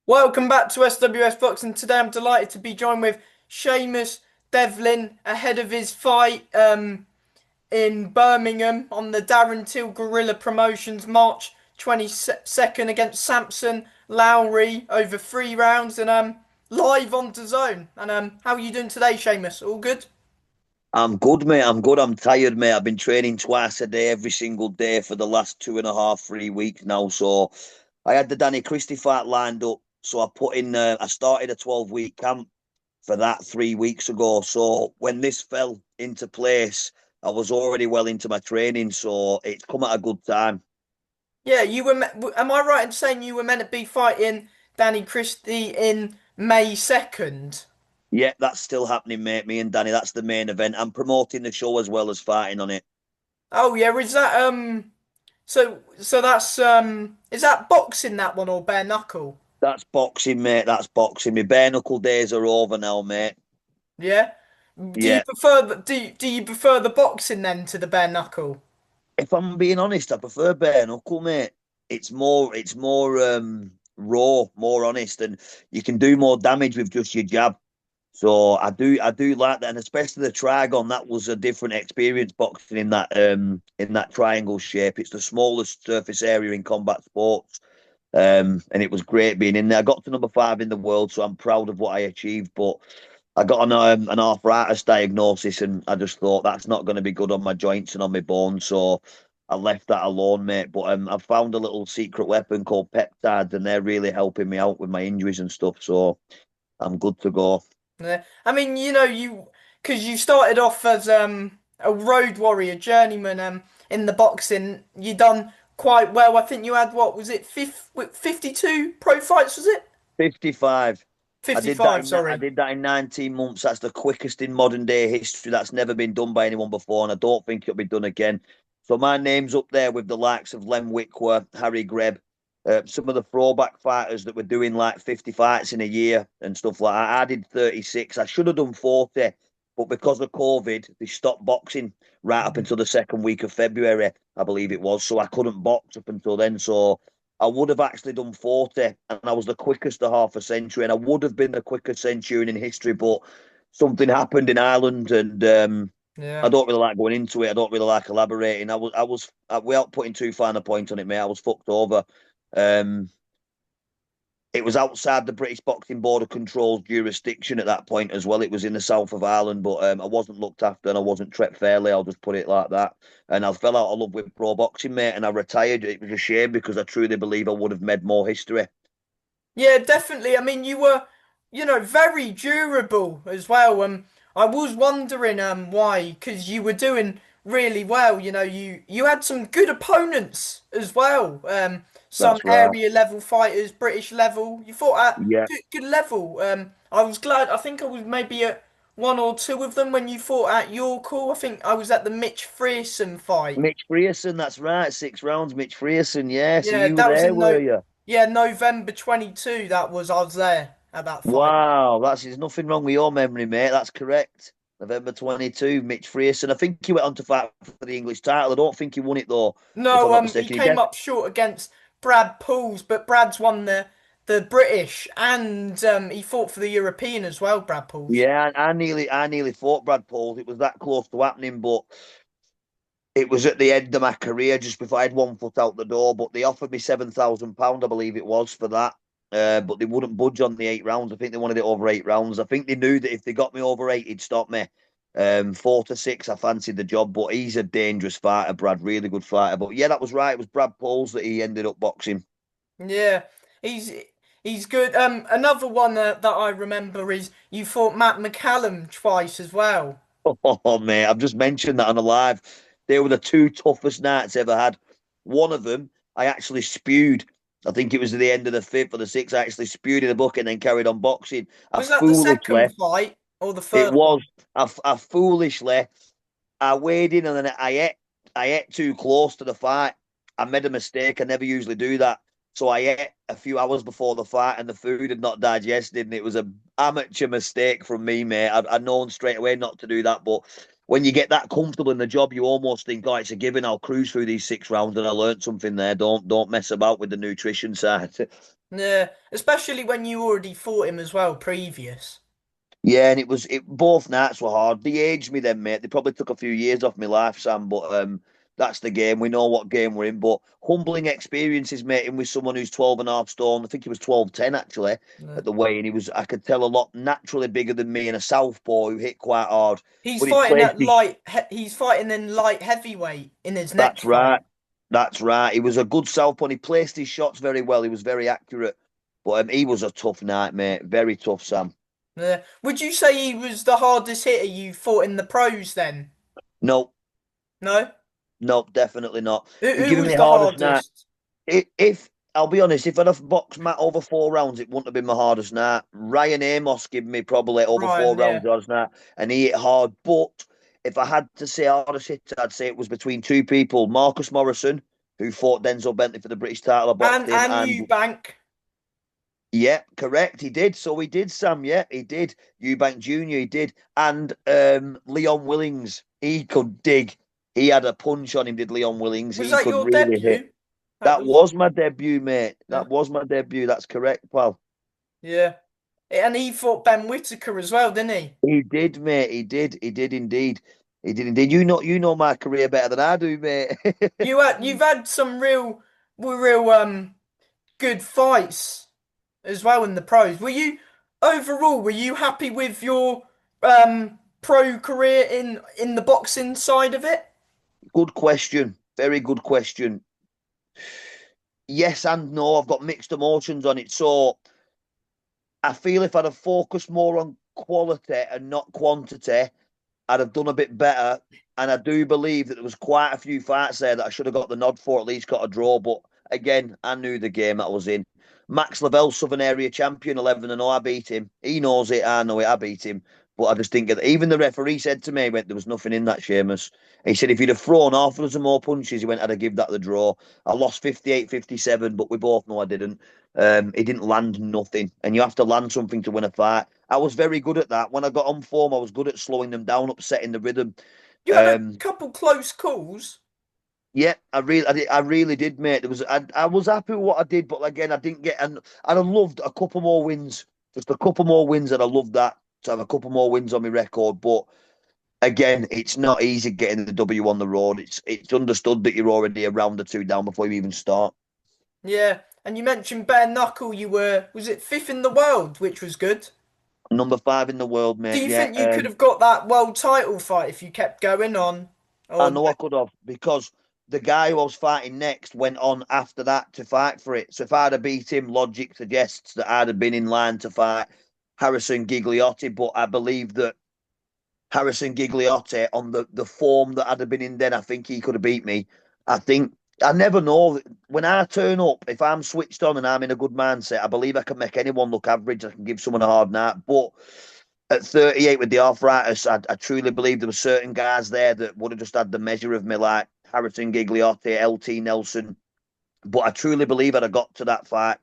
Welcome back to SWS Boxing. Today I'm delighted to be joined with Seamus Devlin ahead of his fight in Birmingham on the Darren Till Guerrilla Promotions March 22nd against Samson Lowry over 3 rounds and live on Dazn. And how are you doing today, Seamus? All good? I'm good, mate. I'm good. I'm tired, mate. I've been training twice a day, every single day for the last 2.5, 3 weeks now. So I had the Danny Christie fight lined up. So I started a 12-week camp for that 3 weeks ago. So when this fell into place, I was already well into my training. So it's come at a good time. Yeah, am I right in saying you were meant to be fighting Danny Christie in May 2nd? Yeah, that's still happening, mate. Me and Danny, that's the main event. I'm promoting the show as well as fighting on it. Oh yeah, is that so that's is that boxing that one or bare knuckle? That's boxing, mate. That's boxing. My bare knuckle days are over now, mate. Yeah. Yeah. Do you prefer the boxing then to the bare knuckle? If I'm being honest, I prefer bare knuckle, mate. It's more raw, more honest, and you can do more damage with just your jab. So I do like that, and especially the trigon. That was a different experience boxing in that triangle shape. It's the smallest surface area in combat sports. And it was great being in there. I got to number 5 in the world, so I'm proud of what I achieved. But I got an arthritis diagnosis, and I just thought that's not going to be good on my joints and on my bones. So I left that alone, mate. But I've found a little secret weapon called peptides, and they're really helping me out with my injuries and stuff. So I'm good to go. Yeah. I mean, because you started off as a road warrior, journeyman in the boxing, you done quite well. I think you had what was it, 52 pro fights, was it? 55. I 55, sorry. did that in 19 months. That's the quickest in modern day history. That's never been done by anyone before, and I don't think it'll be done again. So my name's up there with the likes of Lem Wickwer, Harry Greb, some of the throwback fighters that were doing like 50 fights in a year and stuff like that. I did 36. I should have done 40, but because of COVID, they stopped boxing right up until the second week of February, I believe it was. So I couldn't box up until then. So I would have actually done 40, and I was the quickest of half a century, and I would have been the quickest centurion in history, but something happened in Ireland, and I Yeah. don't really like going into it. I don't really like elaborating. Without putting too fine a point on it, mate, I was fucked over. Um, it was outside the British Boxing Board of Control's jurisdiction at that point as well. It was in the south of Ireland, but I wasn't looked after and I wasn't treated fairly. I'll just put it like that. And I fell out of love with pro boxing, mate, and I retired. It was a shame because I truly believe I would have made more history. Yeah, definitely. I mean, you were, very durable as well. I was wondering why, because you were doing really well. You had some good opponents as well. Some That's right. area level fighters, British level. You fought at Yeah. good level. I was glad. I think I was maybe at one or two of them when you fought at York Hall. I think I was at the Mitch Frearson fight. Mitch Frearson, that's right. 6 rounds, Mitch Frearson. Yeah. So Yeah, you were that was there, in were no. you? Yeah, November 22. That was. I was there at that fight. Wow. There's nothing wrong with your memory, mate. That's correct. November 22, Mitch Frearson. I think he went on to fight for the English title. I don't think he won it, though, if I'm No, not he mistaken. came up short against Brad Pauls, but Brad's won the British and he fought for the European as well, Brad Pauls. Yeah, I nearly fought Brad Paul. It was that close to happening, but it was at the end of my career, just before I had one foot out the door. But they offered me £7,000, I believe it was, for that. But they wouldn't budge on the 8 rounds. I think they wanted it over 8 rounds. I think they knew that if they got me over eight, he'd stop me. 4 to 6, I fancied the job, but he's a dangerous fighter, Brad. Really good fighter. But yeah, that was right. It was Brad Pauls that he ended up boxing. Yeah, he's he's good. Another one that I remember is you fought Matt McCallum twice as well. Oh, mate, I've just mentioned that on a live. They were the two toughest nights ever had. One of them, I actually spewed. I think it was at the end of the fifth or the sixth. I actually spewed in the bucket and then carried on boxing. I Was that the foolishly, second fight or the it third one? was, I foolishly, I weighed in and then I ate too close to the fight. I made a mistake. I never usually do that. So I ate a few hours before the fight and the food had not digested. And it was a amateur mistake from me, mate. I'd known straight away not to do that. But when you get that comfortable in the job, you almost think, oh, it's a given. I'll cruise through these 6 rounds, and I learned something there. Don't mess about with the nutrition side. Yeah, especially when you already fought him as well previous. Yeah, and it both nights were hard. They aged me then, mate. They probably took a few years off my life, Sam, but that's the game. We know what game we're in. But humbling experiences, mate, in with someone who's 12 and a half stone. I think he was 12'10" actually Yeah. at the weigh, and I could tell a lot naturally bigger than me and a southpaw who hit quite hard. He's But he fighting placed at his he's fighting in light heavyweight in his That's next right. fight. That's right. He was a good southpaw and he placed his shots very well. He was very accurate. But he was a tough night, mate. Very tough, Sam. Yeah. Would you say he was the hardest hitter you fought in the pros then? No, No? no, definitely not. You're Who giving was me the hardest night. hardest? If I'll be honest, if I'd have boxed Matt over 4 rounds, it wouldn't have been my hardest night. Ryan Amos gave me probably over four Ryan, rounds yeah. hardest night, and he hit hard. But if I had to say hardest hit, I'd say it was between two people: Marcus Morrison, who fought Denzel Bentley for the British title, I boxed him, And and Eubank. yeah, correct. He did. So he did, Sam. Yeah, he did. Eubank Jr., he did. And Leon Willings, he could dig. He had a punch on him, did Leon Willings. Was He that could your really hit. debut? That That was was my debut, mate. yeah. That was my debut. That's correct, pal. Yeah. And he fought Ben Whittaker as well, didn't he? He did, mate. He did. He did indeed. He did indeed. You know my career better than I do, mate. You've had some real good fights as well in the pros. Were you happy with your pro career in the boxing side of it? Good question. Very good question. Yes and no. I've got mixed emotions on it. So I feel if I'd have focused more on quality and not quantity, I'd have done a bit better. And I do believe that there was quite a few fights there that I should have got the nod for, at least got a draw. But again, I knew the game I was in. Max Lavelle, Southern Area champion, 11-0. I beat him. He knows it. I know it. I beat him. But I just think that even the referee said to me, he went, there was nothing in that, Seamus. He said, if you'd have thrown half a dozen more punches, he went, I'd have give that the draw. I lost 58-57, but we both know I didn't. He didn't land nothing. And you have to land something to win a fight. I was very good at that. When I got on form, I was good at slowing them down, upsetting the rhythm. You had a Um, couple close calls. yeah, I really did, mate. I was happy with what I did, but again, I didn't get, and I'd have loved a couple more wins, just a couple more wins, and I loved that to have a couple more wins on my record. But again, it's not easy getting the W on the road. It's understood that you're already a round or two down before you even start. Yeah. And you mentioned bare knuckle. Was it fifth in the world, which was good. Number 5 in the world, Do mate. you Yeah, think you could have got that world title fight if you kept going on? I Or know I could have because the guy who I was fighting next went on after that to fight for it. So if I'd have beat him, logic suggests that I'd have been in line to fight Harrison Gigliotti. But I believe that Harrison Gigliotti, on the form that I'd have been in then, I think he could have beat me. I think I never know. When I turn up, if I'm switched on and I'm in a good mindset, I believe I can make anyone look average. I can give someone a hard night. But at 38 with the arthritis, I truly believe there were certain guys there that would have just had the measure of me, like Harrison Gigliotti, LT Nelson. But I truly believe I'd have got to that fight.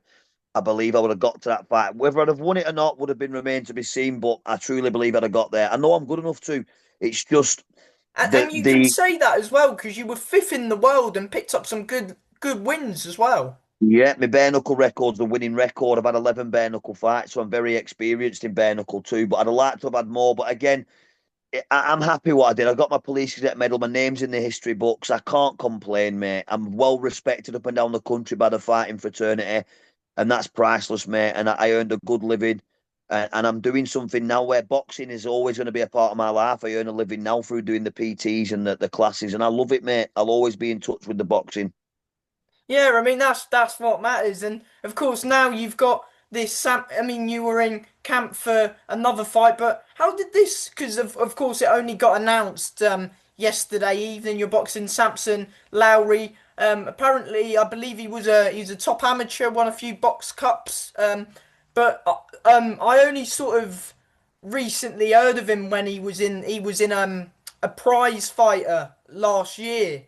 I believe I would have got to that fight. Whether I'd have won it or not would have been remained to be seen. But I truly believe I'd have got there. I know I'm good enough to. It's just and you can the say that as well because you were fifth in the world and picked up some good wins as well. yeah, my bare knuckle record's the winning record. I've had 11 bare knuckle fights, so I'm very experienced in bare knuckle too. But I'd have liked to have had more. But again, I'm happy what I did. I got my police cadet medal. My name's in the history books. I can't complain, mate. I'm well respected up and down the country by the fighting fraternity, and that's priceless, mate. And I earned a good living, and I'm doing something now where boxing is always going to be a part of my life. I earn a living now through doing the PTs and the classes, and I love it, mate. I'll always be in touch with the boxing. Yeah, I mean that's what matters, and of course now you've got this. I mean, you were in camp for another fight, but how did this? Because of course it only got announced yesterday evening. You're boxing Samson Lowry. Apparently, I believe he's a top amateur, won a few box cups. But I only sort of recently heard of him when he was in a prize fighter last year.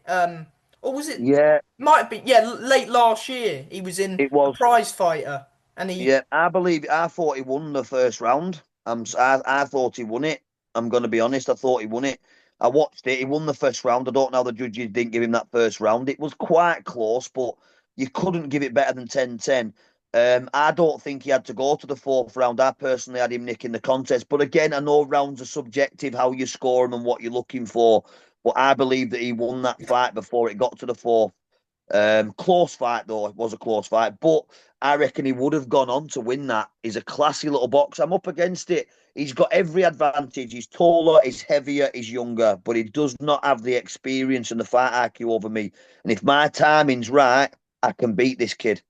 Or was it? Yeah, Might be, yeah, late last year he was in it a was. prize fighter, and he, Yeah, I thought he won the first round. I thought he won it. I'm going to be honest. I thought he won it. I watched it. He won the first round. I don't know how the judges didn't give him that first round. It was quite close, but you couldn't give it better than 10-10. I don't think he had to go to the fourth round. I personally had him nicking the contest. But again, I know rounds are subjective, how you score them and what you're looking for. But I believe that he won that fight before it got to the fourth. Close fight though, it was a close fight, but I reckon he would have gone on to win that. He's a classy little boxer. I'm up against it. He's got every advantage. He's taller, he's heavier, he's younger, but he does not have the experience and the fight IQ over me. And if my timing's right, I can beat this kid.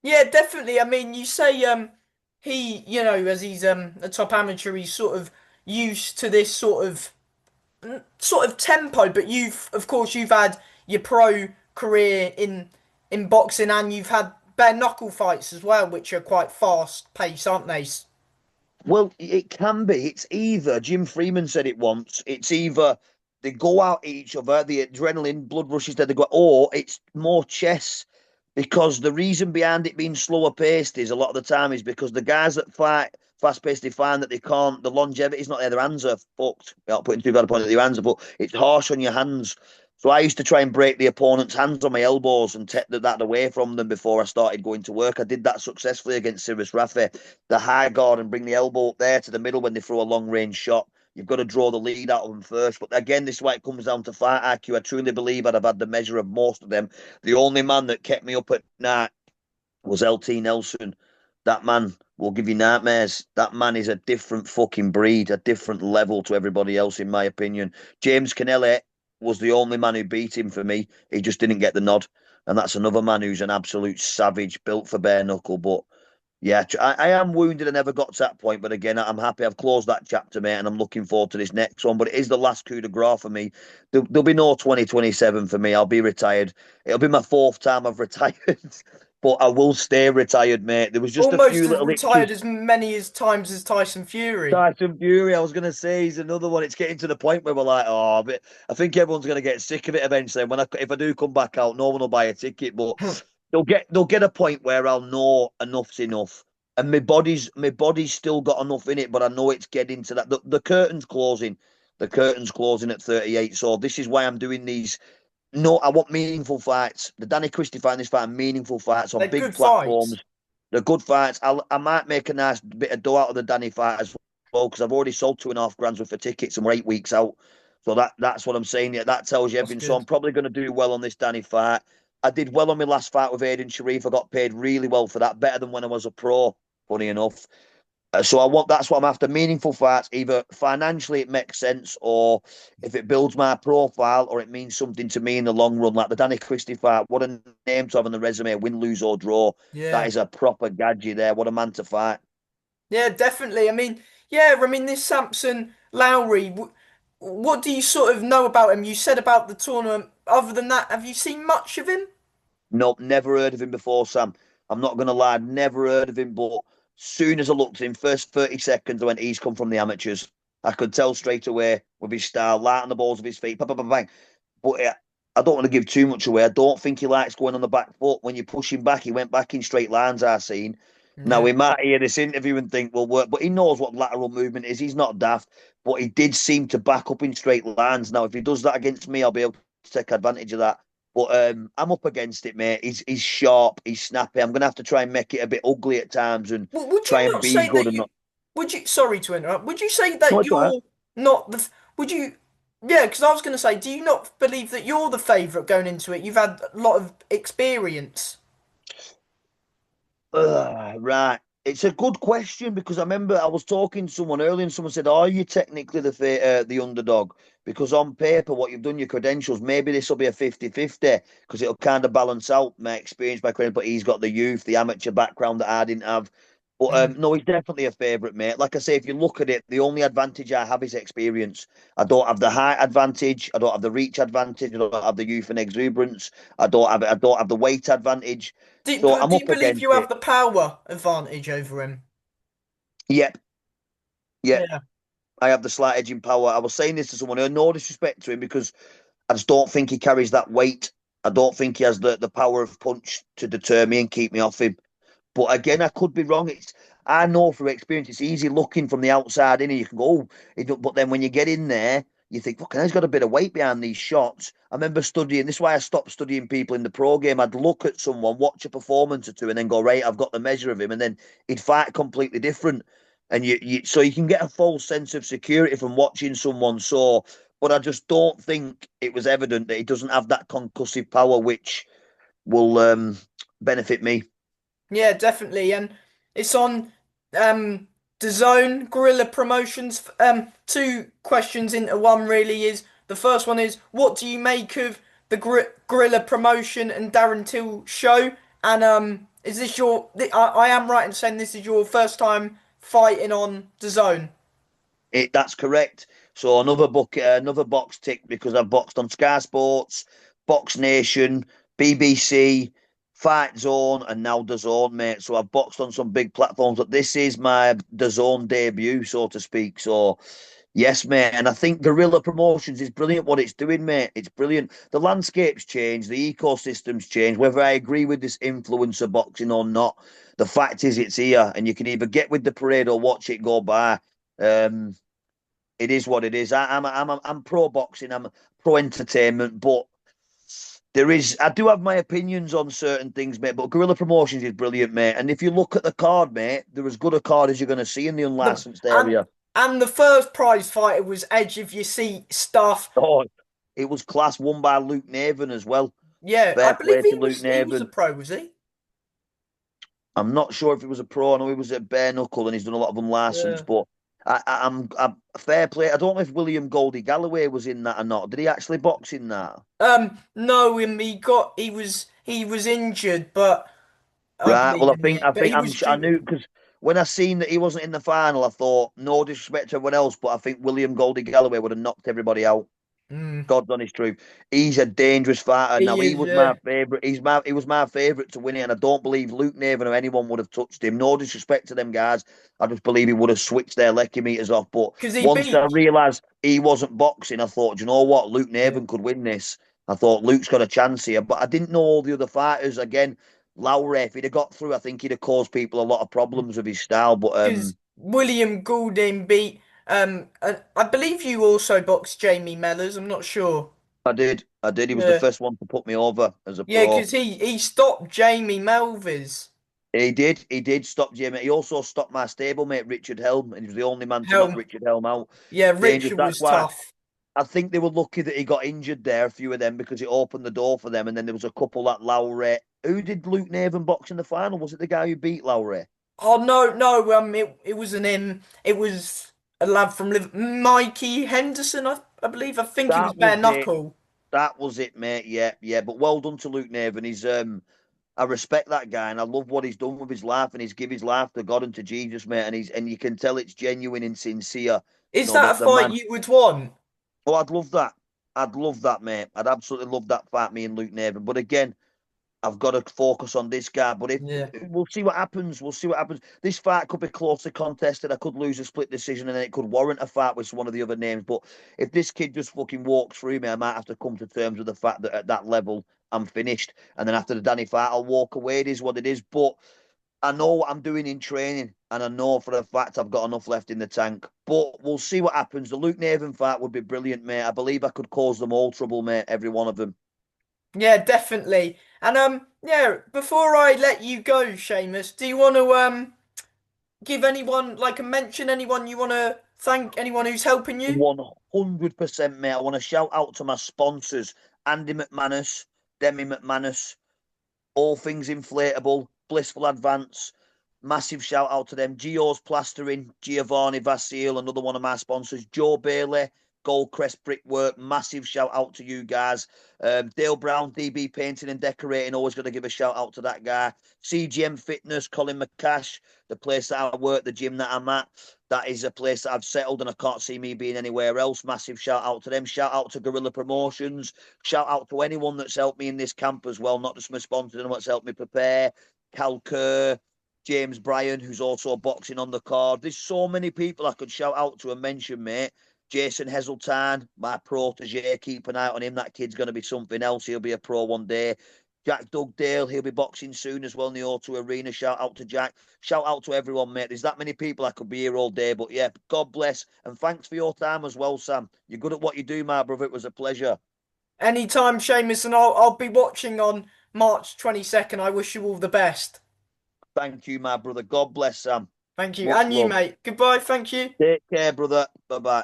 Yeah, definitely. I mean, you say he, as he's a top amateur, he's sort of used to this sort of tempo, but of course you've had your pro career in boxing and you've had bare knuckle fights as well, which are quite fast paced, aren't they? Well, it can be. It's either, Jim Freeman said it once, it's either they go out at each other, the adrenaline, blood rushes, there they go, or it's more chess. Because the reason behind it being slower paced is a lot of the time is because the guys that fight fast paced, they find that they can't, the longevity's not there, their hands are fucked. Without putting too bad a point at your hands, but it's harsh on your hands. So I used to try and break the opponent's hands on my elbows and take that away from them before I started going to work. I did that successfully against Cyrus Rafi, the high guard, and bring the elbow up there to the middle when they throw a long range shot. You've got to draw the lead out of them first. But again, this is why it comes down to fight IQ. I truly believe I'd have had the measure of most of them. The only man that kept me up at night was LT Nelson. That man will give you nightmares. That man is a different fucking breed, a different level to everybody else, in my opinion. James Canelli was the only man who beat him for me. He just didn't get the nod. And that's another man who's an absolute savage, built for bare knuckle. But yeah, I am wounded. I never got to that point. But again, I'm happy I've closed that chapter, mate, and I'm looking forward to this next one. But it is the last coup de grace for me. There'll be no 2027 for me. I'll be retired. It'll be my fourth time I've retired. But I will stay retired, mate. There was just a Almost few as little retired itches. as many as times as Tyson Fury. Tyson Fury, I was going to say, he's another one. It's getting to the point where we're like, oh, but I think everyone's going to get sick of it eventually. If I do come back out, no one will buy a ticket. But they'll get a point where I'll know enough's enough, and my body's still got enough in it. But I know it's getting to that. The curtain's closing. The curtain's closing at 38. So this is why I'm doing these. No, I want meaningful fights. The Danny Christie fight, this fight, meaningful fights on They're big good fights. platforms. They're good fights. I might make a nice bit of dough out of the Danny fight as well because I've already sold 2.5 grand worth of tickets and we're 8 weeks out. So that's what I'm saying. Yeah, that tells you That's everything. So I'm good. probably going to do well on this Danny fight. I did well on my last fight with Aiden Sharif. I got paid really well for that, better than when I was a pro. Funny enough. So that's what I'm after. Meaningful fights, either financially it makes sense, or if it builds my profile, or it means something to me in the long run. Like the Danny Christie fight, what a name to have on the resume: win, lose, or draw. That Yeah. is a proper gadget there. What a man to fight. Yeah, definitely. I mean, yeah, I mean, this Samson Lowry, what do you sort of know about him? You said about the tournament. Other than that, have you seen much of him? Nope, never heard of him before, Sam. I'm not gonna lie, never heard of him. But soon as I looked at him, first 30 seconds, I went, he's come from the amateurs. I could tell straight away with his style, light on the balls of his feet, bang, bang, bang, bang. But I don't want to give too much away. I don't think he likes going on the back foot. When you push him back, he went back in straight lines, I've seen. Now, Yeah. we might hear this interview and think, well, work, but he knows what lateral movement is. He's not daft, but he did seem to back up in straight lines. Now, if he does that against me, I'll be able to take advantage of that. But I'm up against it, mate. He's sharp, he's snappy. I'm going to have to try and make it a bit ugly at times and Would try you and not be say good that and you not. would you? Sorry to interrupt. Would you say No, that it's all right. you're not the? Would you? Yeah, because I was going to say, do you not believe that you're the favourite going into it? You've had a lot of experience. Right. It's a good question because I remember I was talking to someone earlier and someone said, are you technically the underdog? Because on paper, what you've done, your credentials, maybe this will be a 50-50 because it'll kind of balance out my experience, my credit, but he's got the youth, the amateur background that I didn't have. But Mm. no, he's definitely a favourite, mate. Like I say, if you look at it, the only advantage I have is experience. I don't have the height advantage. I don't have the reach advantage. I don't have the youth and exuberance. I don't have the weight advantage. So I'm Do you up believe against you have it. the power advantage over him? Yep, yep. Yeah. I have the slight edging power. I was saying this to someone, no disrespect to him, because I just don't think he carries that weight. I don't think he has the power of punch to deter me and keep me off him. But again, I could be wrong. I know through experience, it's easy looking from the outside in, and you can go, oh, but then when you get in there, you think, fucking, he's got a bit of weight behind these shots. I remember studying. This is why I stopped studying people in the pro game. I'd look at someone, watch a performance or two, and then go, right, I've got the measure of him, and then he'd fight completely different. And so you can get a false sense of security from watching someone. So, but I just don't think it was evident that he doesn't have that concussive power, which will benefit me. Yeah, definitely. And it's on Dazn, Gorilla Promotions. Two questions into one really is the first one is what do you make of the Gorilla Promotion and Darren Till show? And is this I am right in saying this is your first time fighting on Dazn? That's correct. So another box tick because I've boxed on Sky Sports, Box Nation, BBC, Fight Zone, and now DAZN, mate. So I've boxed on some big platforms, but this is my DAZN debut, so to speak. So yes, mate. And I think Guerrilla Promotions is brilliant what it's doing, mate. It's brilliant. The landscape's changed, the ecosystem's changed. Whether I agree with this influencer boxing or not, the fact is it's here, and you can either get with the parade or watch it go by. Um, it is what it is. I'm pro boxing. I'm pro entertainment, but I do have my opinions on certain things, mate. But Guerrilla Promotions is brilliant, mate. And if you look at the card, mate, they're as good a card as you're going to see in the The unlicensed and area. and the first prize fighter was edge of your seat stuff. Oh, it was class won by Luke Naven as well. Yeah, I Fair believe play to Luke he was a Naven. pro, was he? I'm not sure if he was a pro. I know he was at bare knuckle and he's done a lot of Yeah. unlicensed, but I'm fair play. I don't know if William Goldie Galloway was in that or not. Did he actually box in that? No, he was injured, but I Right. Well, believe in it. I But think he was I due. knew because when I seen that he wasn't in the final, I thought no disrespect to everyone else, but I think William Goldie Galloway would have knocked everybody out. Mm, God's honest truth. He's a dangerous fighter. Now he he is, was my yeah. favourite. He was my favourite to win it, and I don't believe Luke Naven or anyone would have touched him. No disrespect to them guys. I just believe he would have switched their lecky meters off. But Because he once I beat. realised he wasn't boxing, I thought, do you know what? Luke Yeah. Naven could win this. I thought Luke's got a chance here. But I didn't know all the other fighters. Again, Lowry, if he'd have got through, I think he'd have caused people a lot of problems with his style. But Because William Goulding beat. I believe you also boxed Jamie Mellors. I'm not sure. I did. I did. He was the Yeah. first one to put me over as a Yeah, pro. because he stopped Jamie Melvers. He did. He did stop Jimmy. He also stopped my stablemate, Richard Helm, and he was the only man to knock Helm. Richard Helm out. Yeah, Dangerous. Richard That's was why tough. I think they were lucky that he got injured there, a few of them, because it opened the door for them. And then there was a couple that Lowry. Who did Luke Naven box in the final? Was it the guy who beat Lowry? Oh no, no, it wasn't him. It was a lad from Mikey Henderson, I believe. I think he was That bare was it. knuckle. That was it, mate. Yeah, yeah. But well done to Luke Naven. I respect that guy, and I love what he's done with his life, and he's give his life to God and to Jesus, mate. And you can tell it's genuine and sincere. Is No, that a the fight man. you would want? Oh, I'd love that. I'd love that, mate. I'd absolutely love that fight, me and Luke Naven. But again, I've got to focus on this guy. But if Yeah. we'll see what happens, we'll see what happens. This fight could be closely contested. I could lose a split decision, and then it could warrant a fight with one of the other names. But if this kid just fucking walks through me, I might have to come to terms with the fact that at that level I'm finished. And then after the Danny fight, I'll walk away. It is what it is. But I know what I'm doing in training, and I know for a fact I've got enough left in the tank. But we'll see what happens. The Luke Naven fight would be brilliant, mate. I believe I could cause them all trouble, mate. Every one of them. Yeah, definitely. And yeah, before I let you go, Seamus, do you want to give anyone like a mention, anyone you want to thank, anyone who's helping you? 100%, mate. I want to shout out to my sponsors, Andy McManus, Demi McManus, All Things Inflatable, Blissful Advance. Massive shout out to them. Gio's Plastering, Giovanni Vasile, another one of my sponsors. Joe Bailey, Goldcrest Brickwork. Massive shout out to you guys. Dale Brown, DB Painting and Decorating. Always going to give a shout out to that guy. CGM Fitness, Colin McCash, the place that I work, the gym that I'm at. That is a place that I've settled and I can't see me being anywhere else. Massive shout out to them. Shout out to Guerrilla Promotions. Shout out to anyone that's helped me in this camp as well, not just my sponsors and what's helped me prepare. Cal Kerr, James Bryan, who's also boxing on the card. There's so many people I could shout out to and mention, mate. Jason Heseltine, my protege, keep an eye on him. That kid's going to be something else. He'll be a pro one day. Jack Dugdale, he'll be boxing soon as well in the O2 Arena. Shout out to Jack. Shout out to everyone, mate. There's that many people I could be here all day. But yeah, God bless. And thanks for your time as well, Sam. You're good at what you do, my brother. It was a pleasure. Anytime, Seamus, and I'll be watching on March 22nd. I wish you all the best. Thank you, my brother. God bless, Sam. Thank you. Much And you, love. mate. Goodbye. Thank you. Take care, brother. Bye bye.